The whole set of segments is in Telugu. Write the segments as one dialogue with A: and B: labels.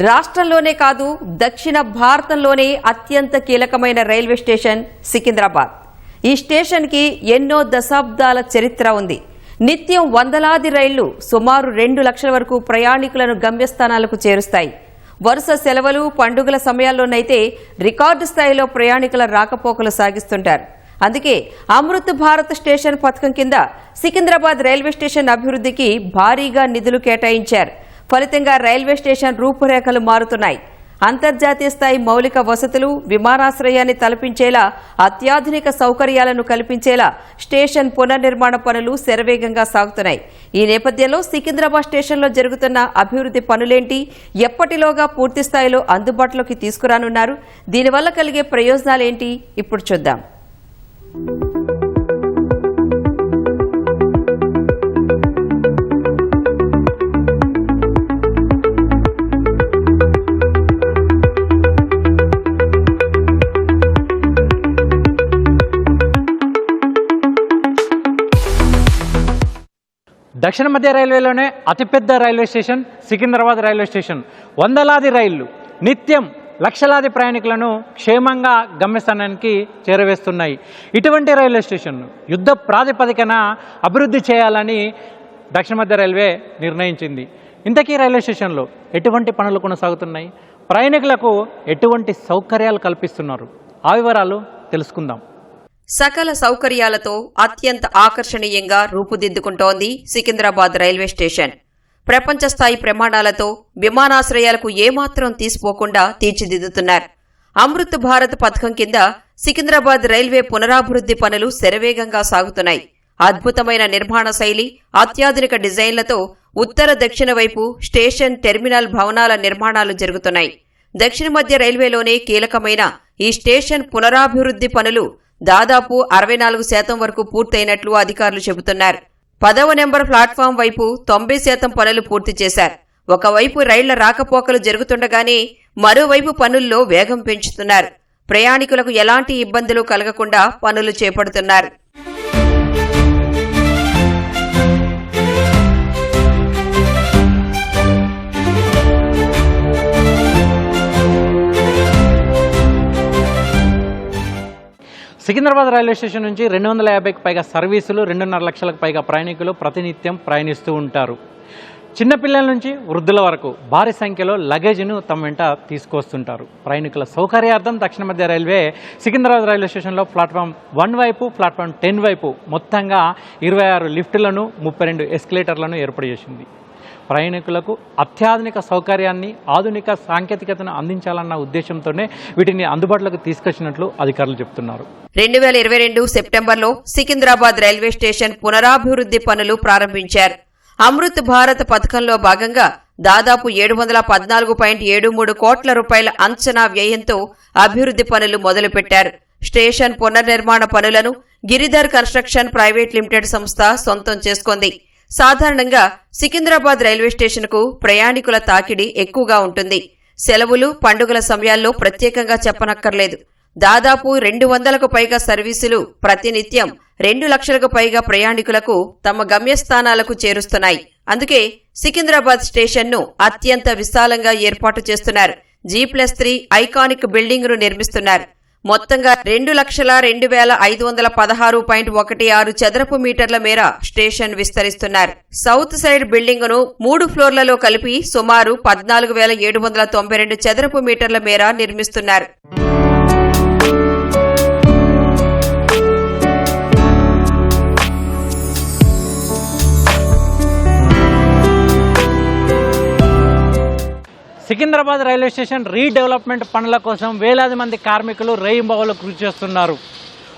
A: రాష్ట్రంలోనే కాదు దక్షిణ భారతంలోనే అత్యంత కీలకమైన రైల్వే స్టేషన్ సికింద్రాబాద్. ఈ స్టేషన్కి ఎన్నో దశాబ్దాల చరిత్ర ఉంది. నిత్యం వందలాది రైళ్లు సుమారు 2 లక్షల వరకు ప్రయాణికులను గమ్యస్థానాలకు చేరుస్తాయి. వరుస సెలవులు, పండుగల సమయాల్లోనైతే రికార్డు స్థాయిలో ప్రయాణికుల రాకపోకలు సాగిస్తుంటారు. అందుకే అమృత్ భారత్ స్టేషన్ పథకం కింద సికింద్రాబాద్ రైల్వే స్టేషన్ అభివృద్ధికి భారీగా నిధులు కేటాయించారు. ఫలితంగా రైల్వే స్టేషన్ రూపురేఖలు మారుతున్నాయి. అంతర్జాతీయ స్థాయి మౌలిక వసతులు, విమానాశ్రయాన్ని తలపించేలా అత్యాధునిక సౌకర్యాలను కల్పించేలా స్టేషన్ పునర్నిర్మాణ పనులు శరవేగంగా సాగుతున్నాయి. ఈ నేపథ్యంలో సికింద్రాబాద్ స్టేషన్లో జరుగుతున్న అభివృద్ధి పనులేంటి, ఎప్పటిలోగా పూర్తి స్థాయిలో అందుబాటులోకి తీసుకురానున్నారు, దీనివల్ల కలిగే ప్రయోజనాలేంటి ఇప్పుడు చూద్దాం.
B: దక్షిణ మధ్య రైల్వేలోనే అతిపెద్ద railway station Secunderabad railway station. వందలాది రైళ్లు నిత్యం లక్షలాది ప్రయాణికులను క్షేమంగా గమ్యస్థానానికి చేరవేస్తున్నాయి. ఇటువంటి రైల్వే స్టేషన్ను యుద్ధ ప్రాతిపదికన అభివృద్ధి చేయాలని దక్షిణ మధ్య రైల్వే నిర్ణయించింది. ఇంతకీ రైల్వే స్టేషన్లో ఎటువంటి పనులు కొనసాగుతున్నాయి, ప్రయాణికులకు ఎటువంటి సౌకర్యాలు కల్పిస్తున్నారు, ఆ వివరాలు తెలుసుకుందాం.
A: సకల సౌకర్యాలతో అత్యంత ఆకర్షణీయంగా రూపుదిద్దుకుంటోంది సికింద్రాబాద్ రైల్వే స్టేషన్. ప్రపంచ స్థాయి ప్రమాణాలతో విమానాశ్రయాలకు ఏమాత్రం తీసిపోకుండా తీర్చిదిద్దుతున్నారు. అమృత్ భారత్ పథకం కింద సికింద్రాబాద్ రైల్వే పునరాభివృద్ధి పనులు శరవేగంగా సాగుతున్నాయి. అద్భుతమైన నిర్మాణ శైలి, అత్యాధునిక డిజైన్లతో ఉత్తర దక్షిణ వైపు స్టేషన్, టెర్మినల్ భవనాల నిర్మాణాలు జరుగుతున్నాయి. దక్షిణ మధ్య రైల్వేలోనే కీలకమైన ఈ స్టేషన్ పునరాభివృద్ధి పనులు దాదాపు 64% వరకు పూర్తయినట్లు అధికారులు చెబుతున్నారు. 10వ నెంబర్ ప్లాట్ఫామ్ వైపు 90% పనులు పూర్తి చేశారు. ఒకవైపు రైళ్ల రాకపోకలు జరుగుతుండగానే మరోవైపు పనుల్లో వేగం పెంచుతున్నారు. ప్రయాణికులకు ఎలాంటి ఇబ్బందులు కలగకుండా పనులు చేపడుతున్నారు.
B: సికింద్రాబాద్ రైల్వే స్టేషన్ నుంచి 250కి పైగా సర్వీసులు, 2.5 లక్షలకు పైగా ప్రయాణికులు ప్రతినిత్యం ప్రయాణిస్తూ ఉంటారు. చిన్నపిల్లల నుంచి వృద్ధుల వరకు భారీ సంఖ్యలో లగేజ్ను తమ వెంట తీసుకొస్తుంటారు. ప్రయాణికుల సౌకర్యార్థం దక్షిణ మధ్య రైల్వే సికింద్రాబాద్ రైల్వే స్టేషన్లో ప్లాట్ఫామ్ 1 వైపు, ప్లాట్ఫామ్ 10 వైపు మొత్తంగా 26 లిఫ్టులను, 32 ఎస్కలేటర్లను ఏర్పాటు చేసింది. ప్రయాణికులకు అత్యాధునిక సౌకర్యాన్ని, ఆధునిక సాంకేతికతను అందించాలన్న ఉద్దేశంతోనే వీటిని అందుబాటులోకి తీసుకొచ్చినట్లు అధికారులు చెబుతున్నారు.
A: 2022 సెప్టెంబర్లో సికింద్రాబాద్ రైల్వే స్టేషన్ పునరాభివృద్ధి పనులు ప్రారంభించారు. అమృత్ భారత్ పథకంలో భాగంగా దాదాపు 714.73 కోట్ల రూపాయల అంచనా వ్యయంతో అభివృద్ధి పనులు మొదలుపెట్టారు. స్టేషన్ పునర్నిర్మాణ పనులను గిరిధర్ కన్స్ట్రక్షన్ ప్రైవేట్ లిమిటెడ్ సంస్థ సొంతం చేసుకుంది. సాధారణంగా సికింద్రాబాద్ రైల్వే స్టేషన్కు ప్రయాణికుల తాకిడి ఎక్కువగా ఉంటుంది. సెలవులు, పండుగల సమయాల్లో ప్రత్యేకంగా చెప్పనక్కర్లేదు. దాదాపు 200కు పైగా సర్వీసులు ప్రతినిత్యం 2 లక్షలకు పైగా ప్రయాణికులకు తమ గమ్యస్థానాలకు చేరుస్తున్నాయి. అందుకే సికింద్రాబాద్ స్టేషన్ను అత్యంత విశాలంగా ఏర్పాటు చేస్తున్నారు. G+3 ఐకానిక్ బిల్డింగ్ ను నిర్మిస్తున్నారు. మొత్తంగా 2,02,516.16 చదరపు మీటర్ల మేర స్టేషన్ విస్తరిస్తున్నారు. సౌత్ సైడ్ బిల్డింగ్ ను 3 ఫ్లోర్లలో కలిపి సుమారు 14,792 చదరపు మీటర్ల మేర నిర్మిస్తున్నారు.
B: సికింద్రాబాద్ రైల్వే స్టేషన్ రీడెవలప్మెంట్ పనుల కోసం వేలాది మంది కార్మికులు రేయింబవళ్లు కృషి చేస్తున్నారు.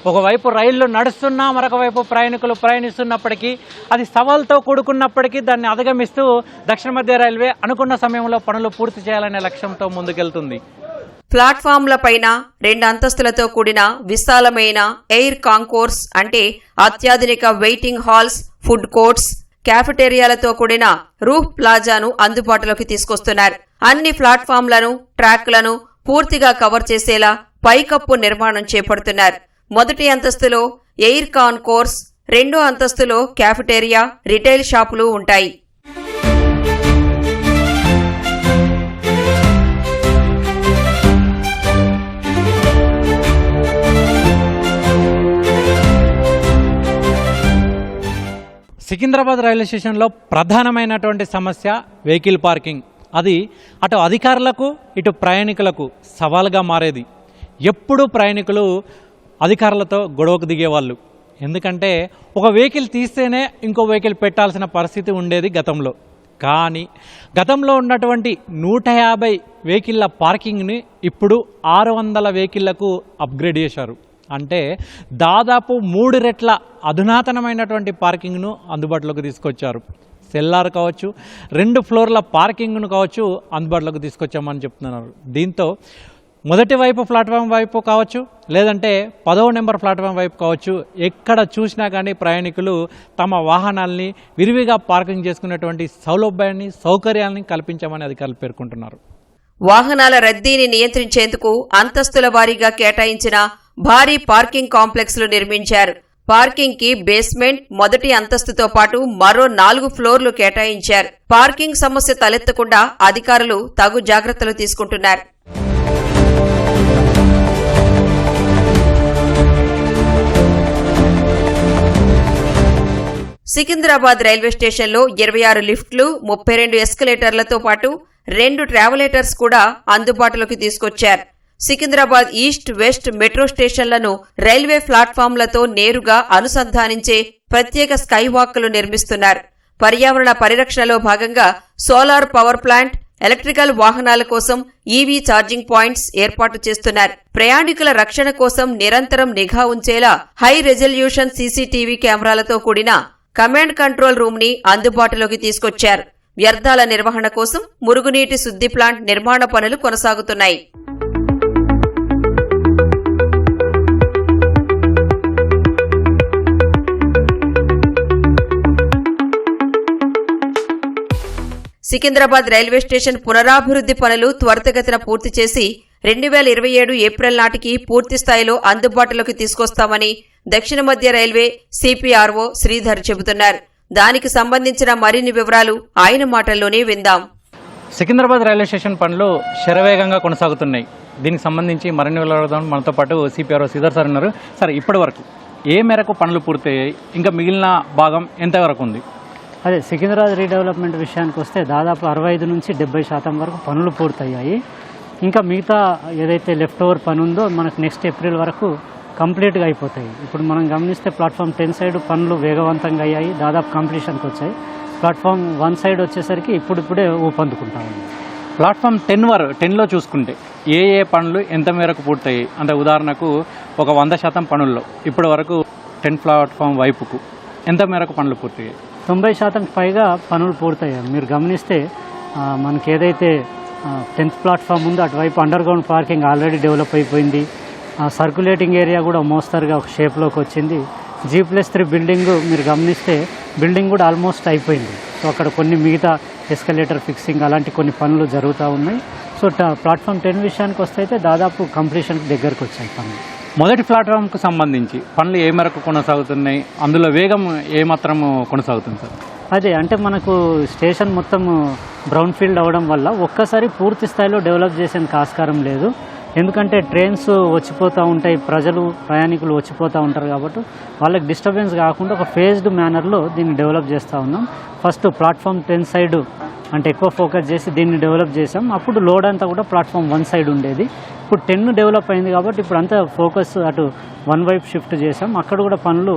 B: ఒకవైపు రైళ్లు నడుస్తున్నా, మరొక వైపు ప్రయాణికులు ప్రయాణిస్తున్నప్పటికీ, అది సవాల్తో కూడుకున్నప్పటికీ దాన్ని అధిగమిస్తూ దక్షిణ మధ్య రైల్వే అనుకున్న సమయంలో పనులు పూర్తి చేయాలనే లక్ష్యంతో ముందుకెళ్తుంది.
A: ప్లాట్ఫామ్ల పైన 2 అంతస్తులతో కూడిన విశాలమైన ఎయిర్ కాంకోర్స్ అంటే అత్యాధునిక వెయిటింగ్ హాల్స్, ఫుడ్ కోర్ట్స్, క్యాఫెటేరియాలతో కూడిన రూఫ్ ప్లాజాను అందుబాటులోకి తీసుకొస్తున్నారు. అన్ని ప్లాట్ఫామ్లను, ట్రాక్లను పూర్తిగా కవర్ చేసేలా పైకప్పు నిర్మాణం చేపడుతున్నారు. మొదటి అంతస్తులో ఎయిర్ కాన్కోర్స్, 2వ అంతస్తులో క్యాఫెటేరియా, రిటైల్ షాపులు ఉంటాయి.
B: సికింద్రాబాద్ రైల్వే స్టేషన్లో ప్రధానమైనటువంటి సమస్య వెహికల్ పార్కింగ్. అది అటు అధికారులకు ఇటు ప్రయాణికులకు సవాలుగా మారేది. ఎప్పుడూ ప్రయాణికులు అధికారులతో గొడవకు దిగేవాళ్ళు. ఎందుకంటే ఒక వెహికల్ తీస్తేనే ఇంకో వెహికల్ పెట్టాల్సిన పరిస్థితి ఉండేది గతంలో. కానీ గతంలో ఉన్నటువంటి 150 వెహికల్ల పార్కింగ్ని ఇప్పుడు 600 వెహికళ్లకు అప్గ్రేడ్ చేశారు. అంటే దాదాపు 3 రెట్ల అధునాతనమైనటువంటి పార్కింగ్ను అందుబాటులోకి తీసుకొచ్చారు. సెల్లార్ కావచ్చు, 2 ఫ్లోర్ల పార్కింగ్ను కావచ్చు అందుబాటులోకి తీసుకొచ్చామని చెప్తున్నారు. దీంతో మొదటి వైపు ప్లాట్ఫామ్ వైపు కావచ్చు, లేదంటే 10వ నెంబర్ ప్లాట్ఫామ్ వైపు కావచ్చు, ఎక్కడ చూసినా కానీ ప్రయాణికులు తమ వాహనాల్ని విరివిగా పార్కింగ్ చేసుకునేటువంటి సౌకర్యాన్ని కల్పించామని అధికారులు పేర్కొంటున్నారు.
A: వాహనాల రద్దీని నియంత్రించేందుకు అంతస్తుల వారీగా కేటాయించిన భారీ పార్కింగ్ కాంప్లెక్స్లు నిర్మించారు. పార్కింగ్ కి బేస్మెంట్, మొదటి అంతస్తుతో పాటు మరో 4 ఫ్లోర్లు కేటాయించారు. పార్కింగ్ సమస్య తలెత్తకుండా అధికారులు తగు జాగ్రత్తలు తీసుకుంటున్నారు. సికింద్రాబాద్ రైల్వే స్టేషన్లో 26 లిఫ్ట్లు, 32 ఎస్కలేటర్లతో పాటు 2 ట్రావెలేటర్స్ కూడా అందుబాటులోకి తీసుకొచ్చారు. సికింద్రాబాద్ ఈస్ట్, వెస్ట్ మెట్రో స్టేషన్లను రైల్వే ప్లాట్ఫామ్లతో నేరుగా అనుసంధానించే ప్రత్యేక స్కై వాక్లు నిర్మిస్తున్నారు. పర్యావరణ పరిరక్షణలో భాగంగా సోలార్ పవర్ ప్లాంట్, ఎలక్ట్రికల్ వాహనాల కోసం ఈవీ ఛార్జింగ్ పాయింట్స్ ఏర్పాటు చేస్తున్నారు. ప్రయాణికుల రక్షణ కోసం నిరంతరం నిఘా ఉంచేలా హై రెజల్యూషన్ సీసీటీవీ కెమెరాలతో కూడిన కమాండ్ కంట్రోల్ రూమ్ ని అందుబాటులోకి తీసుకొచ్చారు. వ్యర్థాల నిర్వహణ కోసం మురుగునీటి శుద్ధి ప్లాంట్ నిర్మాణ పనులు కొనసాగుతున్నాయి. సికింద్రాబాద్ రైల్వే స్టేషన్ పునరాభివృద్ది పనులు త్వరితగతిన పూర్తి చేసి 2027 ఏప్రిల్ నాటికి పూర్తి స్థాయిలో అందుబాటులోకి తీసుకొస్తామని దక్షిణ మధ్య రైల్వే సిపిఆర్ఓ శ్రీధర్ చెబుతున్నారు. దానికి సంబంధించిన మరిన్ని వివరాలు ఆయన మాటల్లోనే విందాం.
B: సికింద్రాబాద్ రైల్వే స్టేషన్ పనులు శరవేగంగా కొనసాగుతున్నాయి. దీనికి సంబంధించి మరిన్ని వివరాలు మనతో పాటు సిపిఆర్ఓ శ్రీధర్ సార్ ఉన్నారు. సార్, ఇప్పటి వరకు ఏ మేరకు పనులు పూర్తయ్యాయి, ఇంకా మిగిలిన భాగం ఎంతవరకు ఉంది?
C: అదే సికింద్రాబాద్ రీడెవలప్మెంట్ విషయానికి వస్తే దాదాపు 65 నుంచి 70% వరకు పనులు పూర్తయ్యాయి. ఇంకా మిగతా ఏదైతే లెఫ్ట్ ఓవర్ పని ఉందో మనకు నెక్స్ట్ ఏప్రిల్ వరకు కంప్లీట్గా అయిపోతాయి. ఇప్పుడు మనం గమనిస్తే ప్లాట్ఫామ్ 10 సైడ్ పనులు వేగవంతంగా అయ్యాయి, దాదాపు కంప్లీషన్కి వచ్చాయి. ప్లాట్ఫామ్ 1 సైడ్ వచ్చేసరికి ఇప్పుడిప్పుడే ఊపందుకుంటాము.
B: ప్లాట్ఫామ్ 10లో చూసుకుంటే ఏ పనులు ఎంత మేరకు పూర్తయ్యాయి? అంటే ఉదాహరణకు ఒక 100% పనుల్లో ఇప్పటి వరకు 10 ప్లాట్ఫామ్ వైపుకు ఎంత మేరకు పనులు పూర్తయ్యాయి?
C: 90% పైగా పనులు పూర్తయ్యాయి. మీరు గమనిస్తే మనకి ఏదైతే 10th ప్లాట్ఫామ్ ఉందో అటువైపు under ground parking already develop అయిపోయింది. సర్క్యులేటింగ్ ఏరియా కూడా మోస్తరుగా ఒక షేప్లోకి వచ్చింది. G+3 బిల్డింగ్ మీరు గమనిస్తే బిల్డింగ్ కూడా ఆల్మోస్ట్ అయిపోయింది. సో అక్కడ కొన్ని మిగతా ఎస్కలేటర్ ఫిక్సింగ్ అలాంటి కొన్ని పనులు జరుగుతూ ఉన్నాయి. సో ప్లాట్ఫామ్ 10 విషయానికి వస్తే అయితే దాదాపు కంప్లీషన్కి దగ్గరకు వచ్చాయి పనులు.
B: మొదటి ప్లాట్ఫామ్కు సంబంధించి పనులు ఏ మేరకు కొనసాగుతున్నాయి, అందులో వేగం ఏమాత్రం కొనసాగుతుంది సార్?
C: అదే అంటే మనకు స్టేషన్ మొత్తం బ్రౌన్ ఫీల్డ్ అవ్వడం వల్ల ఒక్కసారి పూర్తి స్థాయిలో డెవలప్ చేసేందుకు ఆస్కారం లేదు. ఎందుకంటే ట్రైన్స్ వచ్చిపోతూ ఉంటాయి, ప్రయాణికులు వచ్చిపోతూ ఉంటారు. కాబట్టి వాళ్ళకి డిస్టర్బెన్స్ కాకుండా ఒక ఫేజ్డ్ మేనర్లో దీన్ని డెవలప్ చేస్తూ ఉన్నాం. ఫస్ట్ ప్లాట్ఫామ్ 10 సైడ్ అంటే ఎక్కువ ఫోకస్ చేసి దీన్ని డెవలప్ చేసాం. అప్పుడు లోడ్ అంతా కూడా ప్లాట్ఫామ్ 1 సైడ్ ఉండేది. ఇప్పుడు 10 డెవలప్ అయింది కాబట్టి ఇప్పుడు అంతా ఫోకస్ అటు 1 వైపు షిఫ్ట్ చేసాం. అక్కడ కూడా పనులు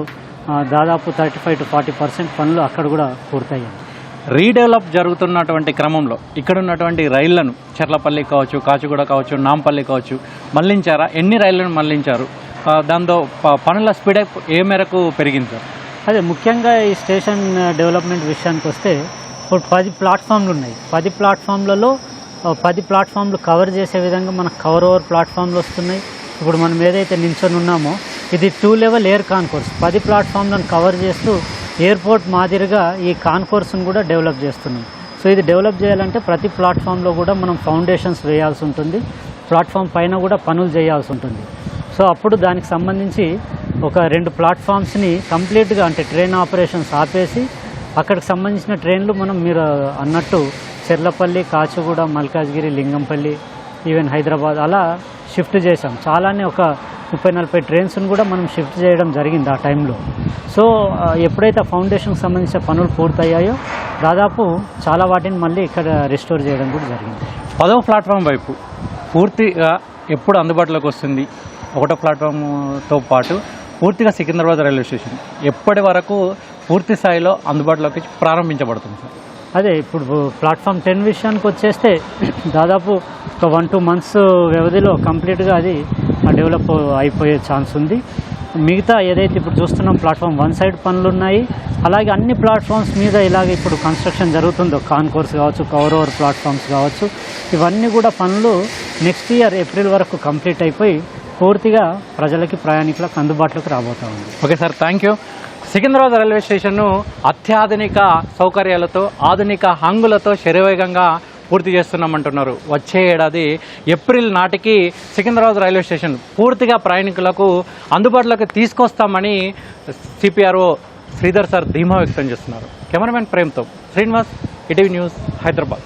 C: దాదాపు 35 to 40% పనులు అక్కడ కూడా పూర్తయ్యాయి.
B: రీడెవలప్ జరుగుతున్నటువంటి క్రమంలో ఇక్కడ ఉన్నటువంటి రైళ్లను చర్లపల్లి కావచ్చు, కాచిగూడ కావచ్చు, నాంపల్లి కావచ్చు మళ్లించారా? ఎన్ని రైళ్లను మళ్లించారు? దాంతో పనుల స్పీడప్ ఏ మేరకు పెరిగింది సార్?
C: అదే ముఖ్యంగా ఈ స్టేషన్ డెవలప్మెంట్ విషయానికి వస్తే ఇప్పుడు 10 ప్లాట్ఫామ్లు ఉన్నాయి. 10 ప్లాట్ఫామ్లలో 10 ప్లాట్ఫామ్లు కవర్ చేసే విధంగా మనకు కవర్ ఓవర్ ప్లాట్ఫామ్లు వస్తున్నాయి. ఇప్పుడు మనం ఏదైతే నిల్చొని ఉన్నామో ఇది 2 లెవెల్ ఎయిర్ కాన్కోర్స్ 10 ప్లాట్ఫామ్లను కవర్ చేస్తూ ఎయిర్పోర్ట్ మాదిరిగా ఈ కాన్కోర్స్ను కూడా డెవలప్ చేస్తున్నాం. సో ఇది డెవలప్ చేయాలంటే ప్రతి ప్లాట్ఫామ్లో కూడా మనం ఫౌండేషన్స్ వేయాల్సి ఉంటుంది, ప్లాట్ఫామ్ పైన కూడా పనులు చేయాల్సి ఉంటుంది. సో అప్పుడు దానికి సంబంధించి ఒక 2 ప్లాట్ఫామ్స్ని కంప్లీట్గా అంటే ట్రైన్ ఆపరేషన్స్ ఆపేసి అక్కడికి సంబంధించిన ట్రైన్లు మీరు అన్నట్టు చెర్లపల్లి, కాచిగూడ, మల్కాజ్గిరి, లింగంపల్లి, ఈవెన్ హైదరాబాద్ అలా షిఫ్ట్ చేశాం. చాలానే ఒక 30-40 ట్రైన్స్ను కూడా మనం షిఫ్ట్ చేయడం జరిగింది ఆ టైంలో. సో ఎప్పుడైతే ఫౌండేషన్కి సంబంధించిన పనులు పూర్తయ్యాయో దాదాపు చాలా వాటిని మళ్ళీ ఇక్కడ రిస్టోర్ చేయడం కూడా జరిగింది.
B: 10వ ప్లాట్ఫామ్ వైపు పూర్తిగా ఎప్పుడు అందుబాటులోకి వస్తుంది? 1వ ప్లాట్ఫామ్తో పాటు పూర్తిగా సికింద్రాబాద్ రైల్వే స్టేషన్ ఎప్పటి వరకు పూర్తి స్థాయిలో అందుబాటులోకి ప్రారంభించబడుతుంది సార్?
C: అదే ఇప్పుడు ప్లాట్ఫామ్ 10 విషయానికి వచ్చేస్తే దాదాపు ఒక 1-2 మంత్స్ వ్యవధిలో కంప్లీట్గా అది డెవలప్ అయిపోయే ఛాన్స్ ఉంది. మిగతా ఏదైతే ఇప్పుడు చూస్తున్నాం ప్లాట్ఫామ్ 1 సైడ్ పనులు ఉన్నాయి, అలాగే అన్ని ప్లాట్ఫామ్స్ మీద ఇలాగ ఇప్పుడు కన్స్ట్రక్షన్ జరుగుతుందో కాన్కోర్స్ కావచ్చు, కవర్ ఓవర్ ప్లాట్ఫామ్స్ కావచ్చు, ఇవన్నీ కూడా పనులు నెక్స్ట్ ఇయర్ ఏప్రిల్ వరకు కంప్లీట్ అయిపోయి పూర్తిగా ప్రజలకి ప్రయాణికులకు అందుబాటులోకి రాబోతా ఉంది.
B: Okay sir, thank you. Secunderabad railway స్టేషన్ను అత్యాధునిక సౌకర్యాలతో ఆధునిక హంగులతో శరవేగంగా పూర్తి చేస్తున్నామంటున్నారు. వచ్చే ఏడాది ఏప్రిల్ నాటికి సికింద్రాబాద్ రైల్వే స్టేషన్ పూర్తిగా ప్రయాణికులకు అందుబాటులోకి తీసుకొస్తామని సిపిఆర్ఓ శ్రీధర్ సార్ ధీమా వ్యక్తం చేస్తున్నారు. కెమెరామెన్ ప్రేమ్తో శ్రీనివాస్, ఈటీవీ న్యూస్, హైదరాబాద్.